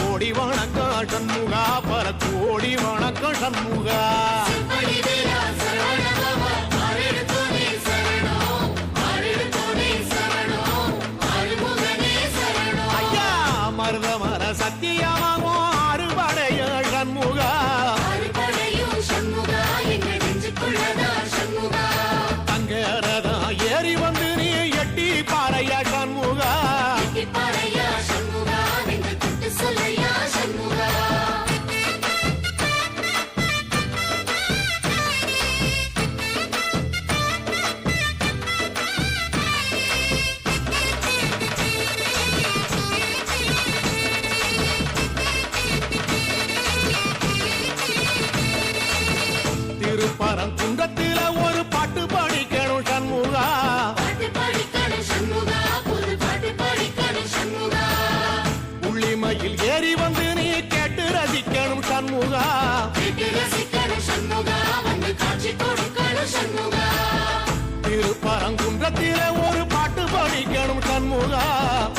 கோடி வணக்கம் சண்முகா பல கோடி வணக்கம் சண்முகா சிப்படி வேலா சரவணபவா ஆரெடுத்தோனே சரணம் ஆரெடுத்தோனே சரணம் ஆறுமுகனே சரணம் ஐயா மருதமர சத்தியமாவோ அறுபடைய சண்முகா ஆறுபடையும் சண்முகா எங்க நெஞ்சுக்குள்ளதா சண்முகா தங்கரதம் ஏறி வந்து நீ எட்டி பாறையா சண்முகா எட்டி பாறையா சண்முகா நெஞ்சு குத்து சொல்லையா சண்முகா திருப்பரங்குன்றத்தில ஒரு பாட்டு படிக்கணும் சண்முகா பாட்டு படிக்கணும் சண்முகா புது பாட்டு படிக்கணும் சண்முகா உள்ளிமையில் ஏறி வந்து நீ கேட்டு ரசிக்கணும் சண்முகா கேட்டு ரசிக்கணும் சண்முகா வந்து காட்சி கொடுக்கணும் சண்முகா திருப்பரங்குன்றத்தில ஒரு பாட்டு படிக்கணும் சண்முகா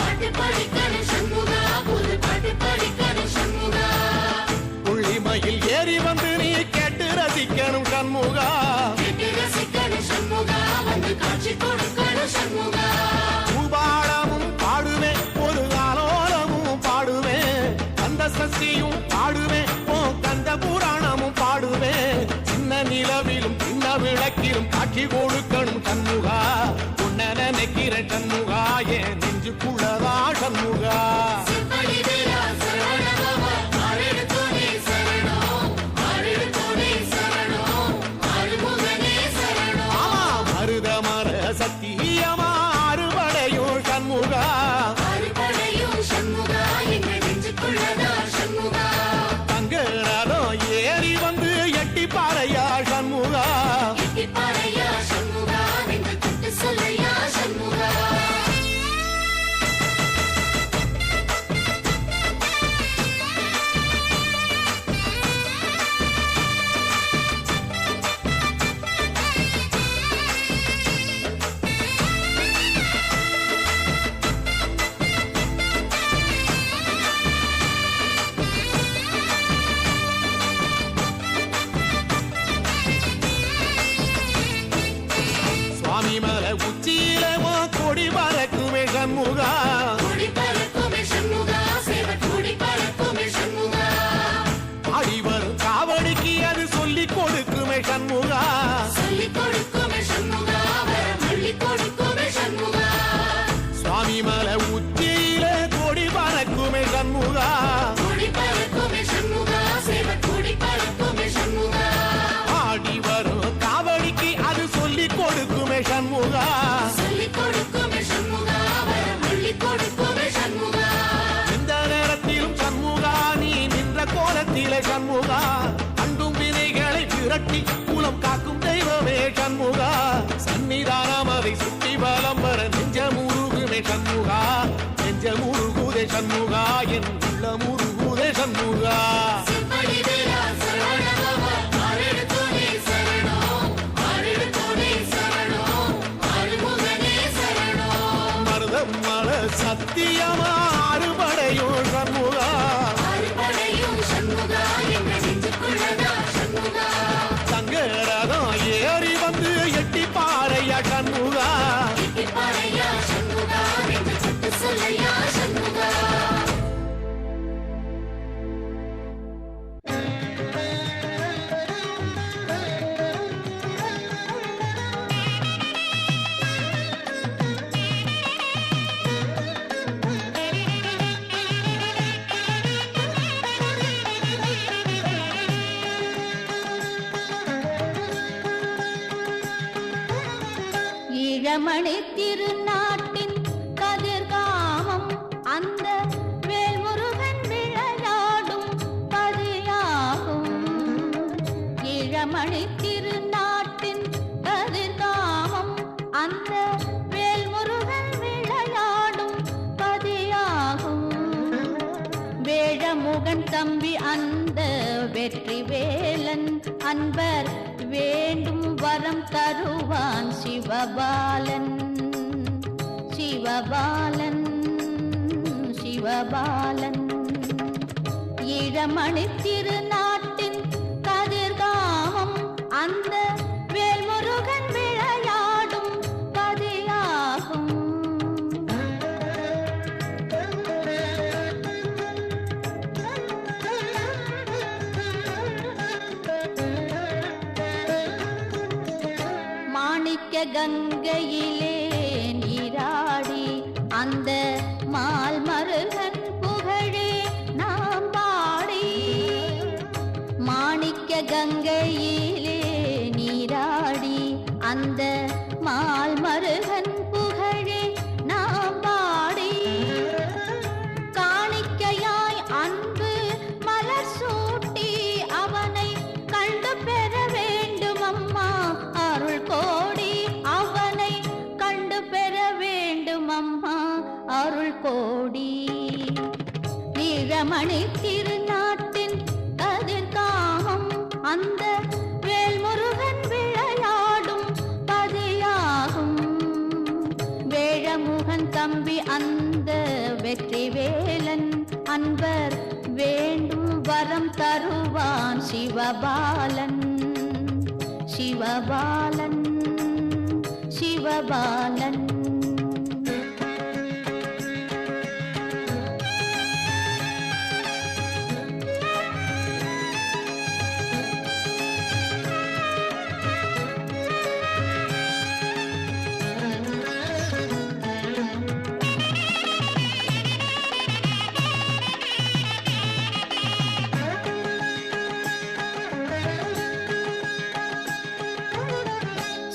பாட்டு படிக்கணும் சண்முகா புது பாட்டு படிக்கணும் சண்முகா உள்ளிமையில் ஏறி வந்து நீ கேட்டு ரசிக்கணும் சண்முகா கேட்டு ரசிக்கணும் சண்முகா வந்து காட்சி கொடுக்கணும் சண்முகா பூபாளமும் பாடுவேன் ஒரு ஆலோலமும் பாடுவேன் கந்த சஷ்டியும் பாடுவேன் ஓ கந்த புராணமும் பாடுவேன் சின்ன நிலவிலும் சின்ன விளக்கிலும் காட்சி கொடுக்கணும் சண்முகா உன்ன நினைக்கிற சண்முகா என் நெஞ்சுக்குள்ளதா சண்முகா சிப்படி வேலா சரவணபவா ஆரெடுத்தோனே சரணம் ஆரெடுத்தோனே சரணம் ஆறுமுகனே சரணம் ஆமா மருதமர சத்தியமா அறுபடையும் சண்முகா ஆறுபடையும் சண்முகா எங்க நெஞ்சுக்குள்ளதா சண்முகா தங்கரதம் ஏறி வந்து எட்டி பாறையா சண்முகா எட்டி பாறையா சண்முகா நெஞ்சு குத்து சொல்லையா சண்முகா சுவாமி மலை உச்சியில உன் கொடி பறக்குமே சண்முகா கூடி பறக்குமே சண்முகா சேவை கூடி பறக்குமே சண்முகா ஆடி வரும் காவடிக்கு அது சொல்லி கொடுக்குமே சண்முகா சொல்லிக் கொடுக்குமே சண்முகா வரம் அள்ளி கொடுக்குமே சண்முகா சுவாமி மலை உச்சியில கொடி பறக்குமே சண்முகா கூடி பறக்குமே சண்முகா சண்முகா என் உள்ளமுருகுதே சண்முகா சிம்படி வேலா சரவணபவ ஆரெடுத்தோனே சரணம் ஆரெடுத்தோனே சரணம் ஆறுமுகனே சரணம் மருதம் மல சத்தியமா அறுபடையும் சண்முகா ஆறுபடையும் சண்முகா என்ற நெஞ்சுக்குள்ளதா சண்முகா சங்கரதம் ஏறி வந்து எட்டி பாறையா சண்முகா இப்பாறையா சண்முகா என்று சட்டு சொல்லையா சண்முகா ஈழமணி திருநாட்டின் கதிர்காமம் அந்த வேல்முருகன் விளையாடும் பதியாகும். ஈழமணி திருநாட்டின் கதிர்காமம் அந்த வேல்முருகன் விளையாடும் பதியாகும். வேழமுகன் தம்பி அந்த வெற்றி வேலன் அன்பர் வேண்டும் வரம் தருவான் சிவபாலன் சிவபாலன் சிவபாலன் ஈழமணி திருநாட்டின் கதிர்காமம் அந்த வேல்முருகன் விளையாடும் பதியாகும். மாணிக்க கங்கையிலே நீராடி அந்த மால் மருகன் புகழே நாம் பாடி. மாணிக்க கங்கையிலே நீராடி அந்த மால் மருகன் புகழே நாம் பாடி. காணிக்கையாய் அன்பு மலர் சூட்டி அவனை கண்டு பெற வேண்டும் அம்மா அருள் கோடி. அவனை கண்டு பெற வேண்டும் அம்மா அருள் கோடி. ஈழமணி திருநாட்டின் கதிர்காமம் அந்த வேல்முருகன் விளையாடும் பதியாகும். வேழமுகன் தம்பி அந்த வெற்றி வேலன் அன்பர் வேண்டும் வரம் தருவான் சிவபாலன் சிவபாலன் சிவபாலன்.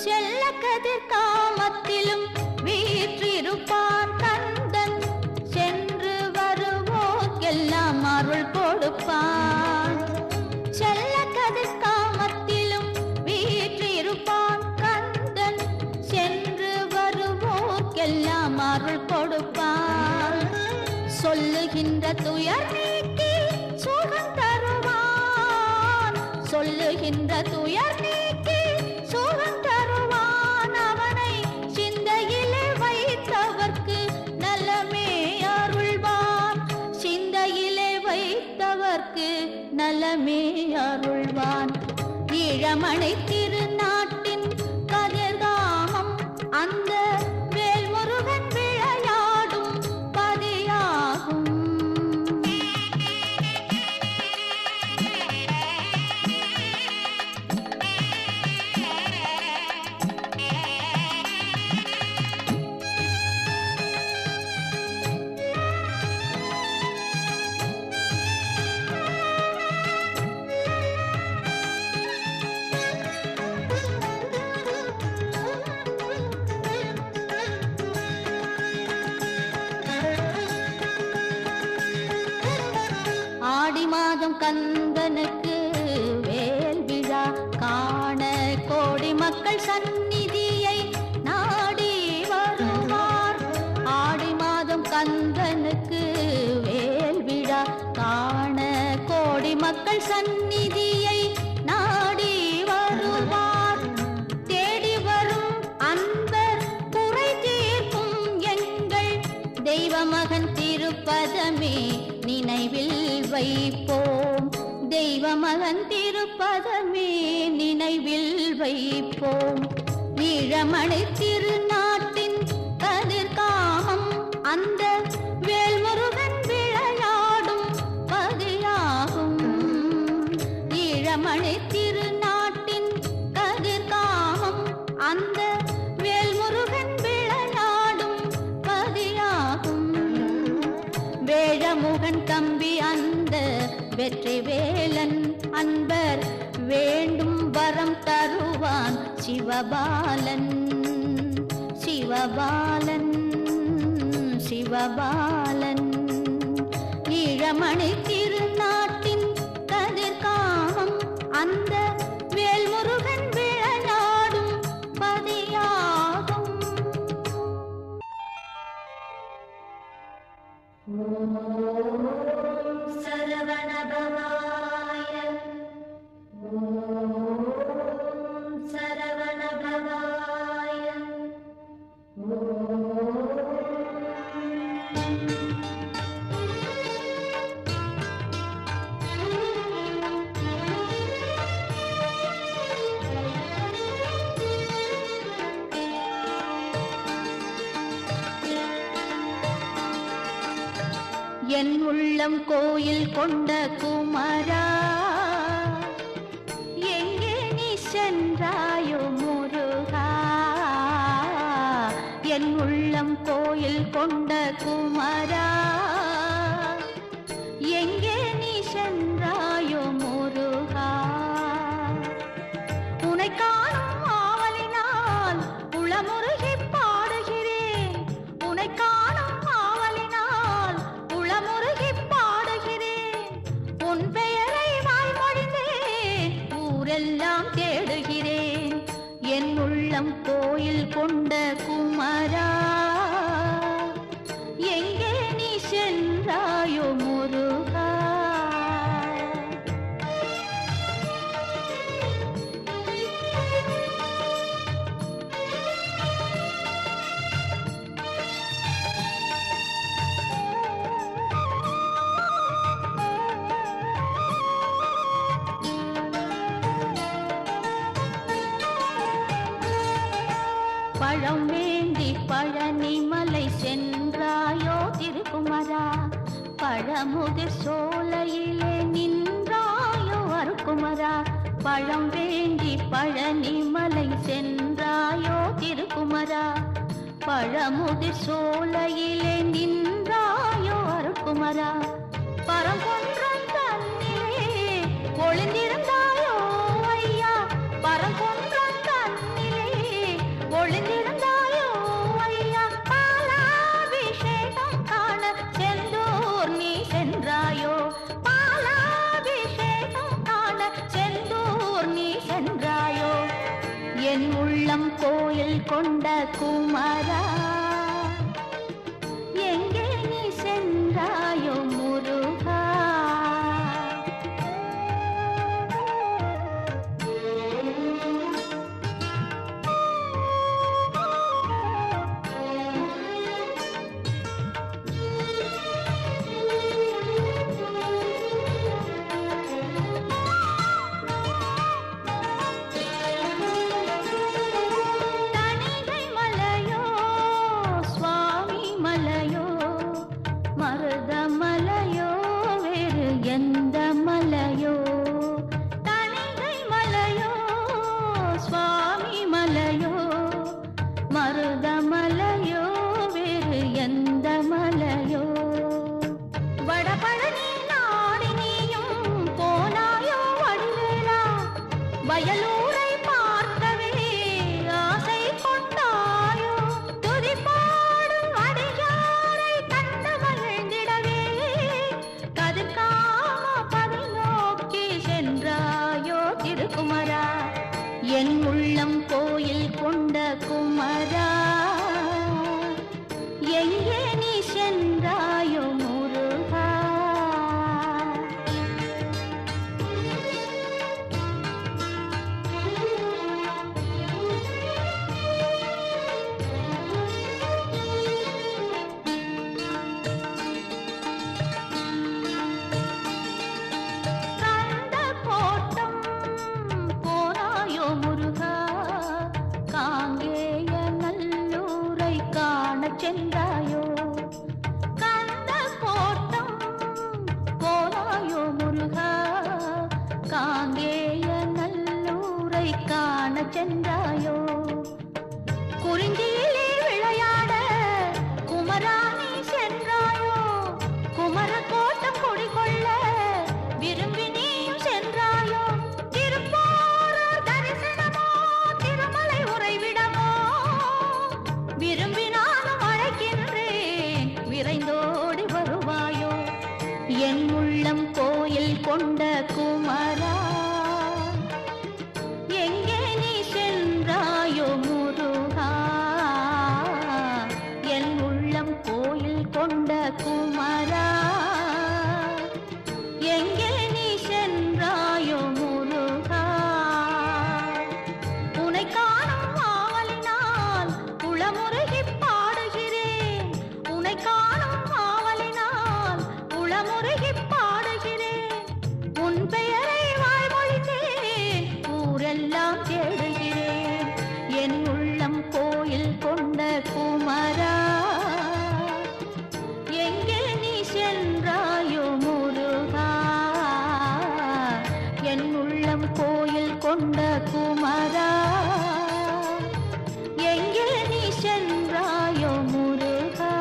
செல்ல கதிர் காமத்திலும் வீற்றிருப்பான் கந்தன் சென்று வருவோர்க்கெல்லாம் அருள் கொடுப்பான். செல்ல கதிர் காமத்திலும் வீற்றிருப்பான் கந்தன் சென்று வருவோர்க்கெல்லாம் அருள் கொடுப்பான். சொல்லுகின்ற துயர் நீக்கி சுகம் தருவான். சொல்லுகின்ற துயர் நீக்கி சுகம் தருவான். அவனை சிந்தையிலே வைத்தவர்க்கு நலமே அருள்வான். சிந்தையிலே வைத்தவர்க்கு நலமே அருள்வான். ஈழமணி திருநாட்டின் கதிர்காமம் அந்த வேல்முருகன் விளையாடும் பதியாகும். ஆடி மாதம் கந்தனுக்கு வேல் விழா காண கோடி மக்கள் சந்நிதியை நாடி வருவார். ஆடி மாதம் கந்தனுக்கு மக்கள் சந்நிதியை நாடி வருவார். தேடி வரும் அன்பர் குறை தீர்க்கும் எங்கள் தெய்வ மகன் திருப்பதமே நினைவில் வைப்போம். தெய்வ மகன் திருப்பதமே நினைவில் வைப்போம். ஈழமணி திருநாட்டின் கதிர்காமம் அந்த வேல்முருகன் விளையாடும் பதியாகும். ஈழமணி திருநாட்டின் கதிர்காமம் அந்த வேல்முருகன் விளையாடும் பதியாகும். வேழமுகன் தம்பி அந்த வெற்றி வேலன் அன்பர் வேண்டும் வரம் தருவான் சிவபாலன். சிவபாலன் சிவபாலன். ஈழமணி திருநாட்டின் கதிர்காமம் அந்த வேல்முருகன் விளையாடும் பதியாகும். சரவணபவாய சரவணபவாய. என் உள்ளம் கோயில் கொண்ட குமரா எங்கே நீ சென்றாயோ முருகா. என் உள்ளம் கோயில் கொண்ட குமரா எங்கே நீ சென்றாயோ முருகா. உனை காணும் ஆவலினால் உளமுருகி பாடுகிறேன். உனை காணும் ஆவலினால் உளமுருகி பாடுகிறேன். உன் பெயரை வாய்மொழிந்தேன் ஊரெல்லாம் தேடுகிறேன். என் உள்ளம் கோயில் கொண்ட குமரா எங்கே நீ சென்றாயோ முருகா. பழம் வேண்டி பழனிமலை சென்றாயோ திருக்குமரா. பழமுதிர் சோலையிலே நின்றாயோ அருக்குமரா. பழம் வேண்டி பழனிமலை சென்றாயோ திருக்குமரா. பழமுதிர் சோலையிலே நின்றாயோ அருக்குமரா. பரங்கொன்றம் தன்னிலே ஒளிந்திருந்தாயோ ஐயா. பரங்கொன்றம் தன்னிலே ஒளிந்திருந்தாயோ ஐயா. பாலாபிஷேகம் காண செந்தூர் நீ சென்றாயோ. பாலாபிஷேகம் காண செந்தூர் நீ சென்றாயோ. என் உள்ளம் கோயில் கொண்ட குமரா எங்கே நீ சென்றாயோ முருகா. தணிகை மலையோ சுவாமி மலையோ மருதமலையோ வேறு எந்த மலையோ. தணிகை மலையோ சுவாமி மலையோ மருதமலையோ வேறு எந்த மலையோ. வடபழனி நாடி நீயும் போனாயோ வடிவேலா. வயலூரை பார்க்கவே ஆசை கொண்டாயோ. துதிப்பாடும் அடியாரை கண்டு மகிழ்ந்திடவே கதிர்காம பதி நோக்கி சென்றாயோ திருக்குமரா. என் உள்ளம் கோயில் கொண்ட குமரா எங்கே நீ சென்றாயோ முருகா. சென்றாயோ குறிஞ்சியிலே விளையாட குமராணி சென்றாயோ குமர கோட்டம் குடிகொள்ள விரும்பி நீயும் சென்றாயோ திருப்போரூர் தரிசனமோ திருமலை உறைவிடமோ விரும்பி நானும் அழைக்கின்றேன் விரைந்தோடி வருவாயோ என் உள்ளம் கோயில் கொண்ட குமரா எங்கே நீ சென்றாயோ முருகா என் உள்ளம் கோயில் கொண்ட குமரா எங்கே நீ சென்றாயோ முருகா உனை காணும் ஆவலினால் உளமுருகி பாடுகிறேன் உனை காணும் ஆவலினால் உளமுருகி பாடுகிறேன் உன் பெயரை வாய்மொழித்தேன் ஊரெல்லாம் தேடுகிறேன் என் உள்ளம் கோயில் கொண்ட குமரா எங்கே நீ சென்றாயோ முருகா என் உள்ளம் கோயில் கொண்ட குமரா எங்கே நீ சென்றாயோ முருகா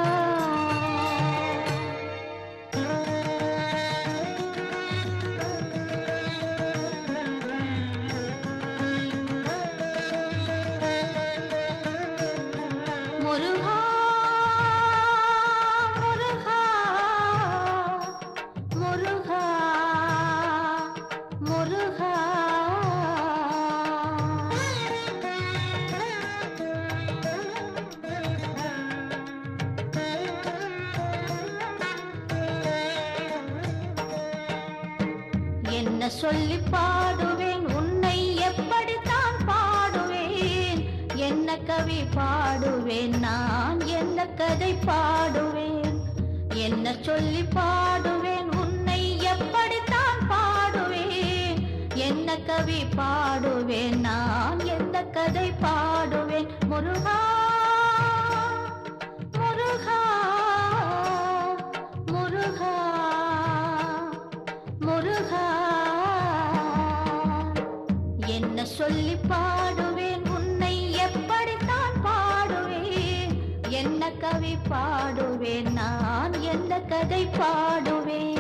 முருகா முருகா முருகா முருகா என்ன சொல்லி பாடுவேன் உன்னை எப்படித்தான் பாடுவேன் என்ன கவி பாடுவேன் நான் என்ன கதை பாடுவேன் என்ன சொல்லி பாடுவேன் உன்னை எப்படித்தான் பாடுவேன் என்ன கவி பாடுவேன் நான் என்ன கதை பாடுவேன் முருகா முருகா முருகா முருகா என்ன சொல்லி பாடுவேன் உன்னை எப்படித்தான் பாடுவேன் என்ன கவி பாடுவேன் நான் என்ன கதை பாடுவேன்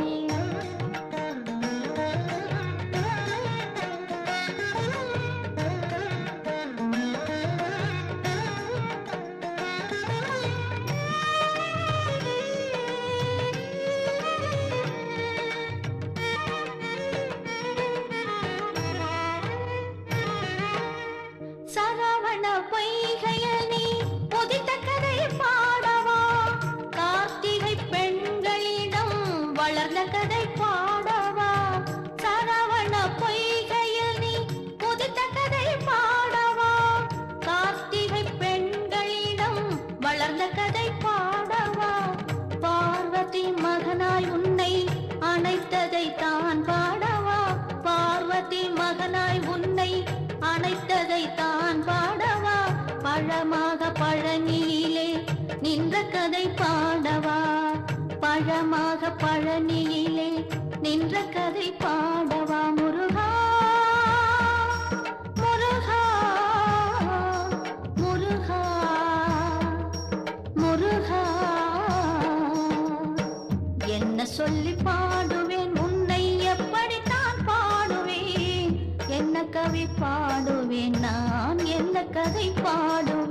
சரவண பொய்கையில் நீ புதித்த கதை பாடவா கார்த்திகை பெண்களிடம் வளர்ந்த கதை பாடவா சரவண பொய்கையில் நீ புதித்த கதை பாடவா கார்த்திகை பெண்களிடம் வளர்ந்த கதை பாடவா பார்வதி மகனாய் உன்னை அணைத்ததை தான் பாடவா பார்வதி மகனாய் உன்னை அணைத்ததை தான் பாடவா பழமாக பழனியிலே நின்ற கதை பாடவா பழமாக பழனியிலே நின்ற கதை பாடவா முருகா முருகா முருகா முருகா என்ன சொல்லி பாடுவேன் உன்னை எப்படித்தான் பாடுவேன் என்ன கவி பாடுவேன் நான் என்ன கதை பாடுவேன்